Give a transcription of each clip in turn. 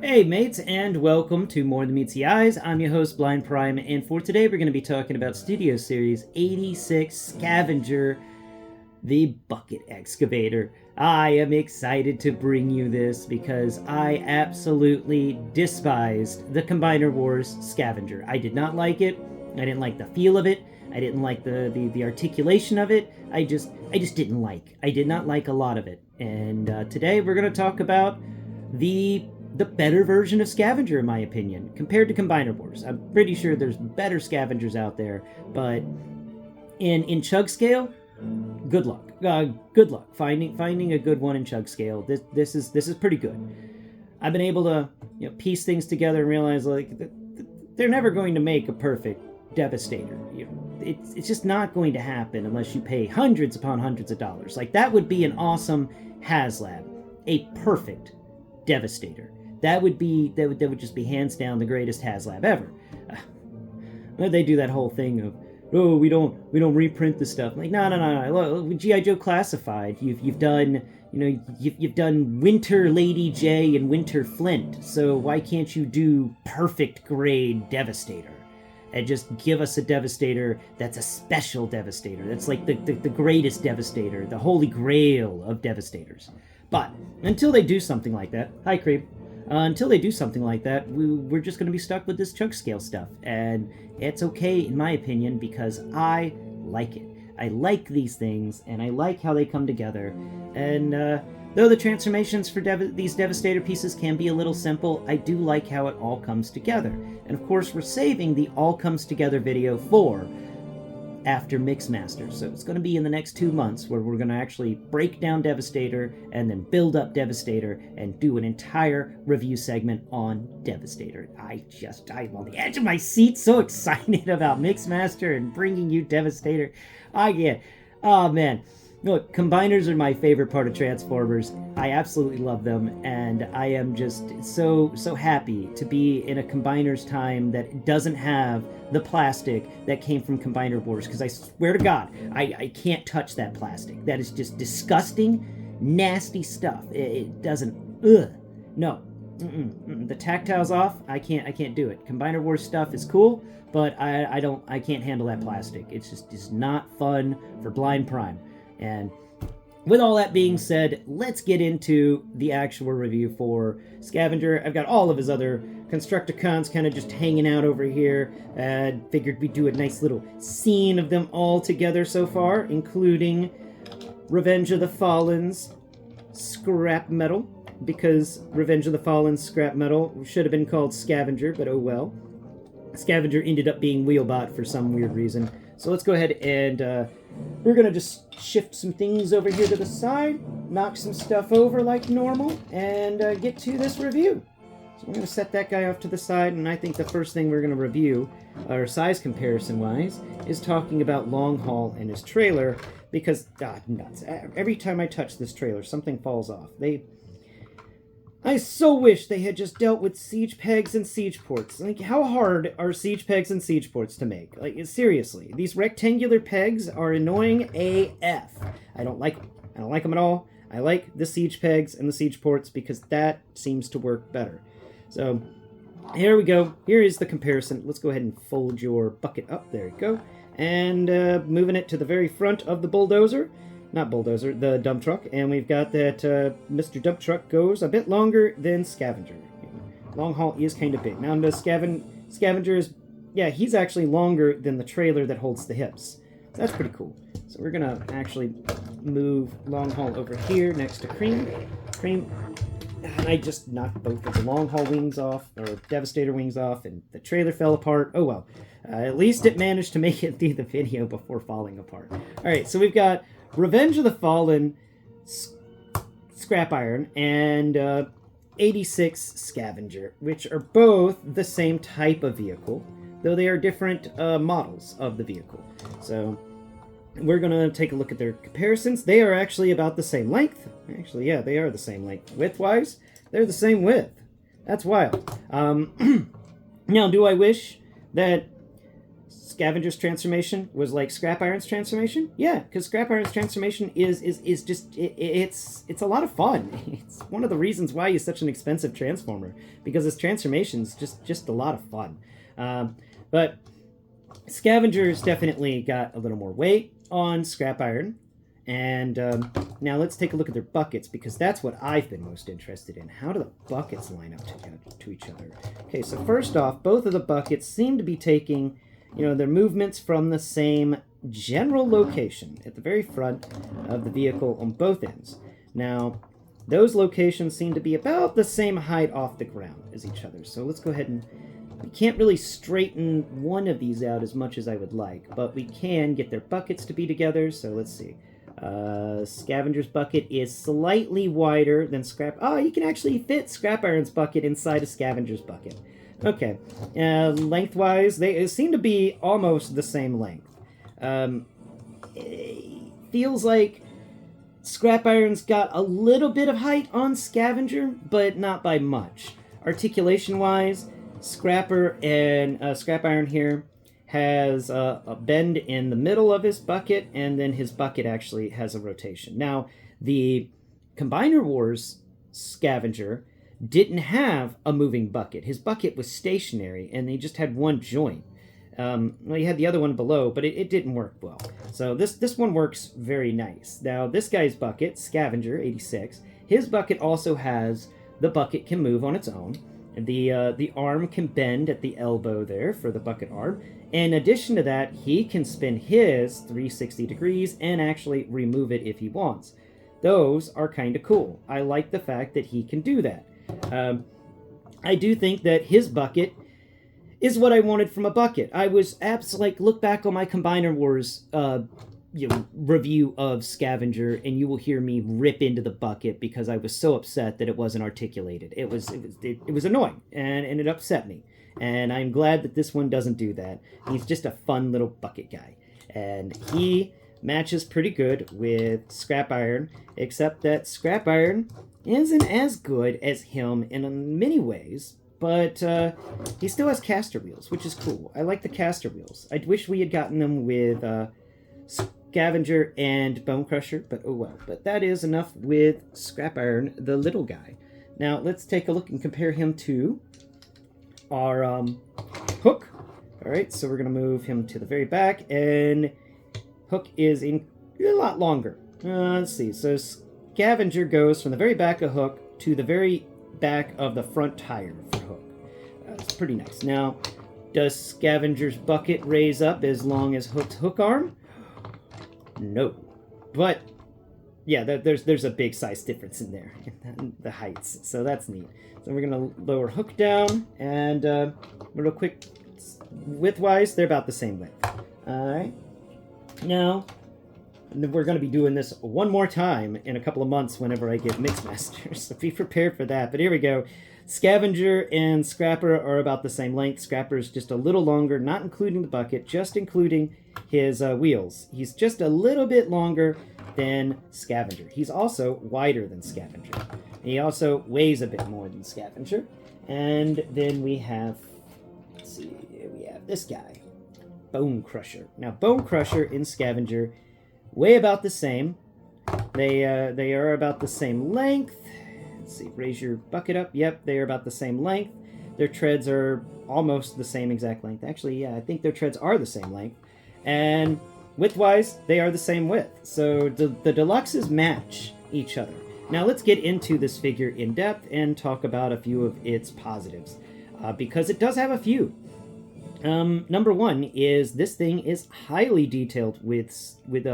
Hey mates, and welcome to More Than Meets the Eyes. I'm your host, Blind Prime, and for today we're going to be talking about Studio Series 86 Scavenger, the bucket excavator. I am excited to bring you this because I absolutely despised the Combiner Wars Scavenger. I did not like it. I didn't like the feel of it. I didn't like the articulation of it. I just didn't like. I did not like a lot of it. And today we're going to talk about the better version of Scavenger, in my opinion, compared to Combiner Wars. I'm pretty sure there's better Scavengers out there, but in chug scale, good luck. Good luck finding a good one in chug scale. This is pretty good. I've been able to piece things together and realize they're never going to make a perfect Devastator. It's just not going to happen unless you pay hundreds upon hundreds of dollars. Like, that would be an awesome HasLab, a perfect Devastator. That would just be hands down the greatest HasLab ever. They do that whole thing of, oh, we don't reprint the stuff. Like, no. G.I. Joe Classified, you've done you've done Winter Lady J and Winter Flint. So why can't you do perfect grade Devastator? And just give us a Devastator that's a special Devastator. That's like the greatest Devastator, the holy grail of Devastators. But until they do something like that, hi Creep, until they do something like that, we're just going to be stuck with this chug scale stuff. And it's okay, in my opinion, because I like it. I like these things, and I like how they come together. And though the transformations for these Devastator pieces can be a little simple, I do like how it all comes together. And of course, we're saving the all comes together video for after Mixmaster. So it's going to be in the next 2 months where we're going to actually break down Devastator and then build up Devastator and do an entire review segment on Devastator. I'm on the edge of my seat, so excited about Mixmaster and bringing you Devastator. Oh man. Look, combiners are my favorite part of Transformers. I absolutely love them, and I am just so happy to be in a Combiners time that doesn't have the plastic that came from Combiner Wars, because I swear to God, I can't touch that plastic. That is just disgusting, nasty stuff. It doesn't, no. The tactile's off. I can't do it. Combiner Wars stuff is cool, but I can't handle that plastic. It's not fun for Blind Prime. And with all that being said, let's get into the actual review for Scavenger. I've got all of his other Constructicons kind of just hanging out over here. Figured we'd do a nice little scene of them all together so far, including Revenge of the Fallen's scrap metal, because Revenge of the Fallen's scrap metal should have been called Scavenger, but oh well. Scavenger ended up being Wheelbot for some weird reason. So let's go ahead and we're going to just shift some things over here to the side, knock some stuff over like normal, and get to this review. So we're going to set that guy off to the side, and I think the first thing we're going to review, or size comparison-wise, is talking about Long Haul and his trailer, because, God, nuts. Every time I touch this trailer, something falls off. I so wish they had just dealt with siege pegs and siege ports. Like, how hard are siege pegs and siege ports to make? Like, seriously, these rectangular pegs are annoying AF. I don't like them. I don't like them at all. I like the siege pegs and the siege ports because that seems to work better. So, here we go. Here is the comparison. Let's go ahead and fold your bucket up. There you go. And moving it to the very front of the bulldozer. Not bulldozer, the dump truck, and we've got that Mr. Dump Truck goes a bit longer than Scavenger. Long Haul is kind of big. Now, the Scavenger is, yeah, he's actually longer than the trailer that holds the hips. So that's pretty cool. So we're going to actually move Long Haul over here next to Cream. And I just knocked both of the Long Haul wings off, or Devastator wings off, and the trailer fell apart. Oh well. At least it managed to make it through the video before falling apart. Alright, so we've got Revenge of the Fallen Scrap Iron and 86 Scavenger, which are both the same type of vehicle, though they are different models of the vehicle. So we're going to take a look at their comparisons. They are actually about the same length. Actually, yeah, they are the same length. Width-wise, they're the same width. That's wild. Now, do I wish that Scavenger's transformation was like Scrap Iron's transformation? Yeah, because Scrap Iron's transformation is just it's a lot of fun. It's one of the reasons why he's such an expensive transformer, because his transformation's just a lot of fun. But Scavenger's definitely got a little more weight on Scrap Iron. And now let's take a look at their buckets, because that's what I've been most interested in. How do the buckets line up to each other? Okay, so first off, both of the buckets seem to be taking, their movements from the same general location at the very front of the vehicle on both ends. Now, those locations seem to be about the same height off the ground as each other. So let's go ahead and... We can't really straighten one of these out as much as I would like, but we can get their buckets to be together, so let's see. Scavenger's bucket is slightly wider than Scrap... Oh, you can actually fit Scrap Iron's bucket inside a Scavenger's bucket. Okay. Lengthwise, they seem to be almost the same length. It feels like Scrap Iron's got a little bit of height on Scavenger, but not by much. Articulation-wise, Scrap Iron here has a bend in the middle of his bucket, and then his bucket actually has a rotation. Now, the Combiner Wars Scavenger didn't have a moving bucket. His bucket was stationary, and he just had one joint. Well, he had the other one below, but it didn't work well. So this one works very nice. Now, this guy's bucket, Scavenger 86, his bucket also has the bucket can move on its own. The arm can bend at the elbow there for the bucket arm. In addition to that, he can spin his 360 degrees and actually remove it if he wants. Those are kind of cool. I like the fact that he can do that. I do think that his bucket is what I wanted from a bucket. I was look back on my Combiner Wars review of Scavenger, and you will hear me rip into the bucket because I was so upset that it wasn't articulated. It was annoying, and it upset me. And I'm glad that this one doesn't do that. He's just a fun little bucket guy. And he matches pretty good with Scrap Iron, except that Scrap Iron isn't as good as him in many ways, but he still has caster wheels, which is cool. I like the caster wheels. I wish we had gotten them with Scavenger and Bone Crusher, but oh well. But that is enough with Scrap Iron, the little guy. Now, let's take a look and compare him to our Hook. Alright, so we're going to move him to the very back, and Hook is a lot longer. Let's see, so Scavenger goes from the very back of Hook to the very back of the front tire for Hook. That's pretty nice. Now, does Scavenger's bucket raise up as long as Hook's hook arm? No. But, yeah, there's a big size difference in there, in the heights, so that's neat. So we're going to lower Hook down, and real quick, width-wise, they're about the same width. Alright. Now, we're going to be doing this one more time in a couple of months whenever I get Mixmasters, so be prepared for that. But here we go. Scavenger and Scrapper are about the same length. Scrapper is just a little longer, not including the bucket, just including his wheels. He's just a little bit longer than Scavenger. He's also wider than Scavenger. He also weighs a bit more than Scavenger. And then we have, let's see, we have this guy, Bone Crusher. Now, Bone Crusher and Scavenger weigh about the same. They are about the same length. Let's see, raise your bucket up. Yep, they are about the same length. Their treads are almost the same exact length. Actually, yeah, I think their treads are the same length. And width-wise, they are the same width. So the deluxes match each other. Now let's get into this figure in depth and talk about a few of its positives, because it does have a few. Number one is this thing is highly detailed with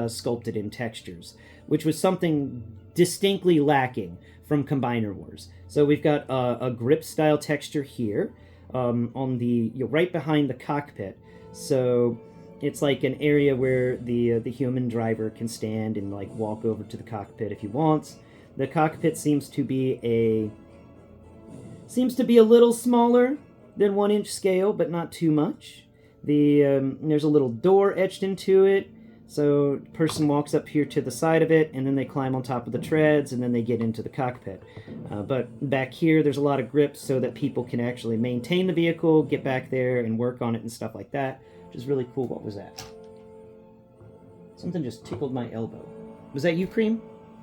sculpted in textures, which was something distinctly lacking from Combiner Wars. So we've got a grip style texture here on the right behind the cockpit. So it's like an area where the human driver can stand and like walk over to the cockpit if he wants. The cockpit seems to be a little smaller than 1-inch scale, but not too much. There's a little door etched into it, so the person walks up here to the side of it, and then they climb on top of the treads, and then they get into the cockpit. But back here, there's a lot of grip so that people can actually maintain the vehicle, get back there, and work on it and stuff like that. which is really cool. What was that? Something just tickled my elbow. Was that you, Cream?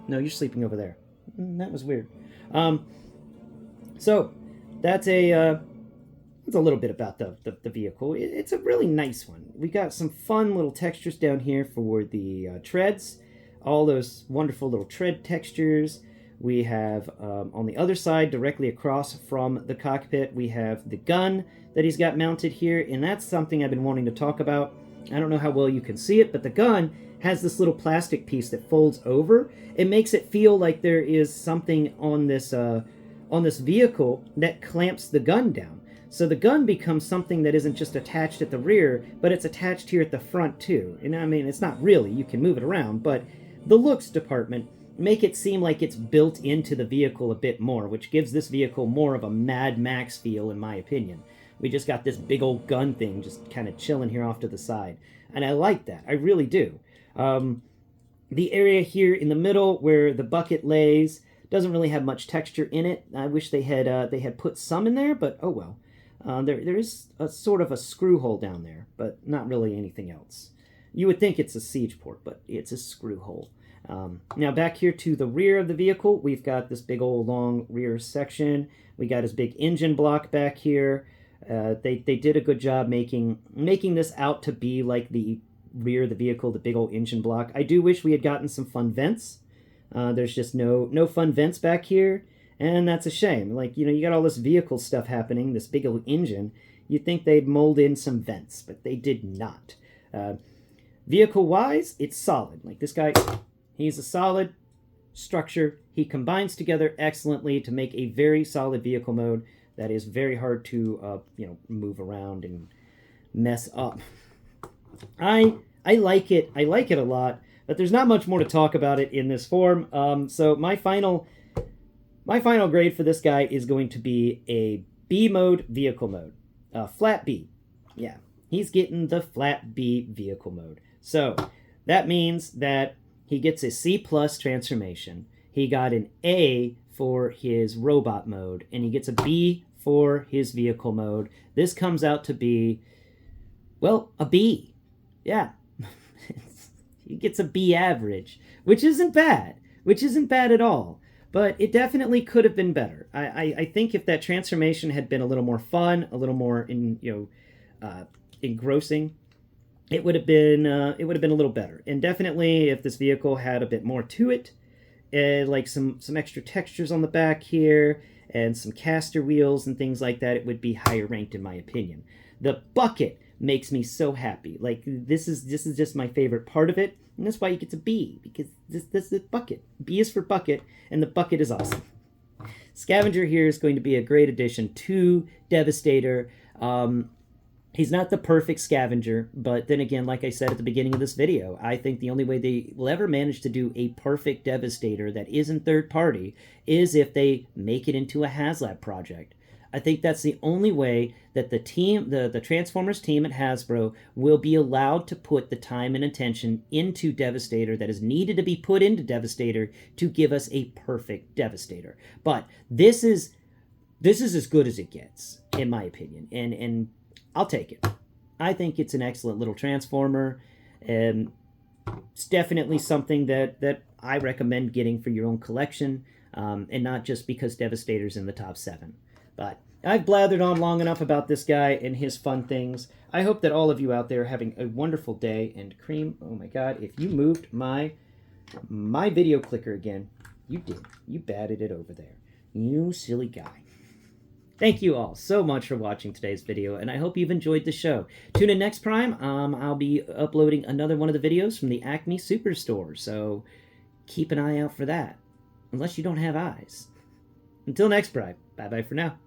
No, you're sleeping over there. That was weird. So that's a little bit about the vehicle. It's a really nice one. We got some fun little textures down here for the treads. All those wonderful little tread textures. We have on the other side, directly across from the cockpit, we have the gun that he's got mounted here, and that's something I've been wanting to talk about. I don't know how well you can see it, but the gun has this little plastic piece that folds over. It makes it feel like there is something on this vehicle that clamps the gun down. So the gun becomes something that isn't just attached at the rear, but it's attached here at the front too. And I mean, it's not really, you can move it around, but the looks department make it seem like it's built into the vehicle a bit more, which gives this vehicle more of a Mad Max feel, in my opinion. We just got this big old gun thing just kind of chilling here off to the side. And I like that. I really do. The area here in the middle where the bucket lays doesn't really have much texture in it. I wish they had put some in there, but oh well. There is a sort of a screw hole down there, but not really anything else. You would think it's a siege port, but it's a screw hole. Now back here to the rear of the vehicle, we've got this big old long rear section. We got his big engine block back here. They did a good job making this out to be like the rear of the vehicle, the big old engine block. I do wish we had gotten some fun vents. There's just no fun vents back here, and that's a shame. Like, you know, you got all this vehicle stuff happening, this big old engine. You'd think they'd mold in some vents, but they did not. Vehicle-wise, it's solid. Like this guy, he's a solid structure. He combines together excellently to make a very solid vehicle mode that is very hard to move around and mess up. I like it. I like it a lot, but there's not much more to talk about it in this form. So my final grade for this guy is going to be a B mode vehicle mode, flat B. Yeah, he's getting the flat B vehicle mode. So that means that he gets a C+ transformation. He got an A for his robot mode, and he gets a B for his vehicle mode. This comes out to be, well, a B. Yeah. He gets a B average, which isn't bad. Which isn't bad at all. But it definitely could have been better. I think if that transformation had been a little more fun, a little more engrossing, it would have been a little better. And definitely if this vehicle had a bit more to it, like some extra textures on the back here and some caster wheels and things like that, it would be higher ranked in my opinion. The bucket makes me so happy. Like, this is just my favorite part of it, and that's why you get to B, because this is bucket. B is for bucket, and the bucket is awesome. Scavenger here is going to be a great addition to Devastator. He's not the perfect Scavenger, but then again, like I said at the beginning of this video, I think the only way they will ever manage to do a perfect Devastator that isn't third party is if they make it into a HasLab project. I think that's the only way that the team, the Transformers team at Hasbro, will be allowed to put the time and attention into Devastator that is needed to be put into Devastator to give us a perfect Devastator. But this is as good as it gets, in my opinion, and I'll take it. I think it's an excellent little Transformer, and it's definitely something that I recommend getting for your own collection, and not just because Devastator's in the top 7. But I've blathered on long enough about this guy and his fun things. I hope that all of you out there are having a wonderful day. And Cream, oh my god, if you moved my video clicker again, you did. You batted it over there. You silly guy. Thank you all so much for watching today's video, and I hope you've enjoyed the show. Tune in next Prime. I'll be uploading another one of the videos from the Acme Superstore, so keep an eye out for that. Unless you don't have eyes. Until next Prime, bye-bye for now.